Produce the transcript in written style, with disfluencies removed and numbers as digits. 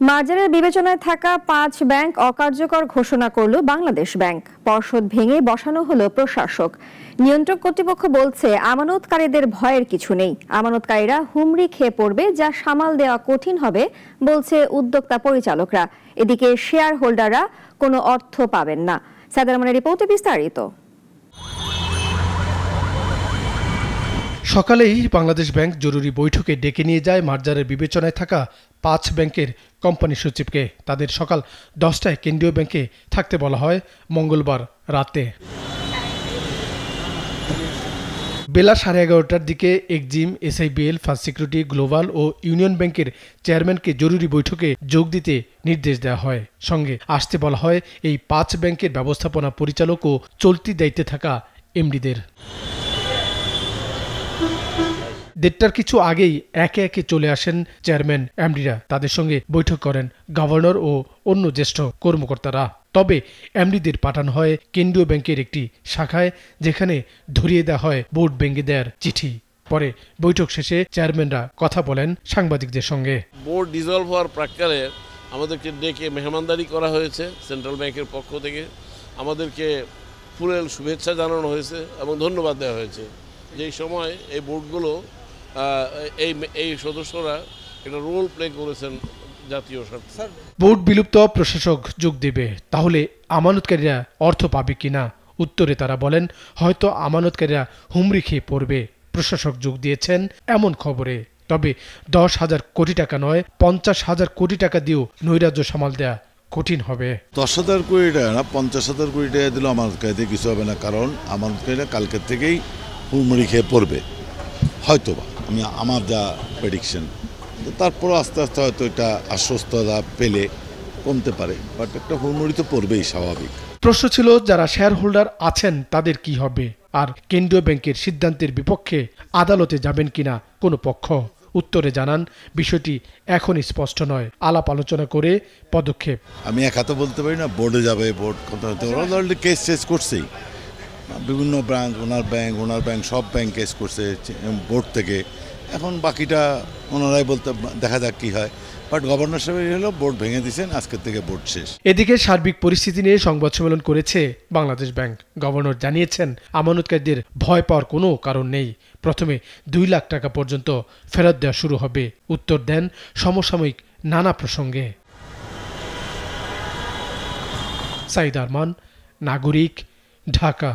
মার্জারের বিবেচনায় থাকা 5 ব্যাংক অকার্যকর ঘোষণা করল বাংলাদেশ ব্যাংক। পর্ষদ ভেঙে বসানো হলো প্রশাসক। নিয়ন্ত্রক কর্তৃপক্ষ বলছে আমানতকারীদের ভয়ের কিছু নেই, আমানতকারীরা হুমড়ি খেয়ে পড়বে, যা সামাল দেওয়া কঠিন হবে বলছে উদ্যোক্তা পরিচালকরা। এদিকে শেয়ার হোল্ডাররা কোনো অর্থ পাবেন না। সাইদার রহমানের রিপোর্টে বিস্তারিত। সকালেই বাংলাদেশ ব্যাংক জরুরি বৈঠকে ডেকে নিয়ে যায় মার্জারের বিবেচনায় থাকা 5 ব্যাংকের কোম্পানি সচিবকে। তাদের সকাল 10টায় কেন্দ্রীয় ব্যাংকে থাকতে বলা হয় মঙ্গলবার রাতে। বেলা 11:30টার দিকে এক্সিম, এসআইবিএল, ফার্স্ট সিকিউরিটি, গ্লোবাল ও ইউনিয়ন ব্যাংকের চেয়ারম্যানকে জরুরি বৈঠকে যোগ দিতে নির্দেশ দেওয়া হয়। সঙ্গে আসতে বলা হয় এই 5 ব্যাংকের ব্যবস্থাপনা পরিচালক ও চলতি দায়িত্বে থাকা এমডিদের। 1:30টার কিছু আগেই একে একে চলে আসেন চেয়ারম্যান, এমডিরা। তাদের সঙ্গে বৈঠক করেন গভর্নর ও অন্য জ্যেষ্ঠ কর্মকর্তারা। তবে এমডিদের পাঠানো হয় কেন্দ্রীয় ব্যাংকের একটি শাখায়, যেখানে ধরিয়ে দেওয়া হয় বোর্ড ভেঙে দেওয়ার চিঠি। পরে বৈঠক শেষে চেয়ারম্যানরা কথা বলেন সাংবাদিকদের সঙ্গে। বোর্ড ডিসলভ হওয়ার প্রাক্কালে আমাদেরকে ডেকে মেহমানদারি করা হয়েছে সেন্ট্রাল ব্যাংকের পক্ষ থেকে। আমাদেরকে ফুলেল শুভেচ্ছা জানানো হয়েছে এবং ধন্যবাদ দেওয়া হয়েছে। যেই সময় এই বোর্ডগুলো এই সদস্যরা একটা রোল প্লে করেছেন জাতীয় স্বার্থে। বোর্ড বিলুপ্ত, প্রশাসক যোগ দেবে, তাহলে আমানতকারীরা অর্থ পাবে কিনা? উত্তরে তারা বলেন হয়তো আমানতকারীরা হুমড়ি খেয়ে পড়বে। প্রশাসক যোগ দিয়েছেন এমন খবরে। তবে 10,000 কোটি টাকা নয়, 50,000 কোটি টাকা দিয়েও নৈরাজ্য সামাল দেয়া কঠিন হবে। 10,000 কোটি টাকা না, 50,000 কোটি টাকা দিলেও আমানতকারীদের কিছু হবে না, কারণ আমানতকারীরা কালকের থেকেই হুমড়ি খেয়ে পড়বে হয়তোবা, আমার যা প্রেডিকশন। তারপর আস্তে আস্তে হয়তো এটা আশ্বস্ততা পেলে কমতে পারে, বাট একটা হুড়মুড়ি তো পড়বেই, স্বাভাবিক। প্রশ্ন ছিল যারা শেয়ার হোল্ডার আছেন তাদের কি হবে, আর কেন্দ্রীয় ব্যাংকের সিদ্ধান্তের বিপক্ষে আদালতে যাবেন কিনা কোনো পক্ষ? উত্তরে জানান বিষয়টি এখন স্পষ্ট নয়, আলাপ আলোচনা করে পদক্ষেপ। আমি এক হাতে বলতে পারি না বোর্ডে যাবে, বোর্ড কথা হতে অলরেডি কেস শেষ করছেই। বিভিন্ন ব্রাঞ্চ, ওনার ব্যাংক সব ব্যাংক কেস করছে বোর্ড থেকে। এখন বাকিটা ওনারাই বলতে, দেখা যাক কি হয়। বাট গভর্নর সাহেব হলো বোর্ড ভেঙে দিয়েছেন, আজকের থেকে বোর্ড শেষ। এদিকে সার্বিক পরিস্থিতি নিয়ে সংবাদ সম্মেলন করেছে বাংলাদেশ ব্যাংক। গভর্নর জানিয়েছেন আমানতকারীদের ভয় পাওয়ার কোনো কারণ নেই। প্রথমে 2 লাখ টাকা পর্যন্ত ফেরত দেওয়া শুরু হবে। উত্তর দেন সমসাময়িক নানা প্রসঙ্গে। সাইদ আরমান, নাগরিক, ঢাকা।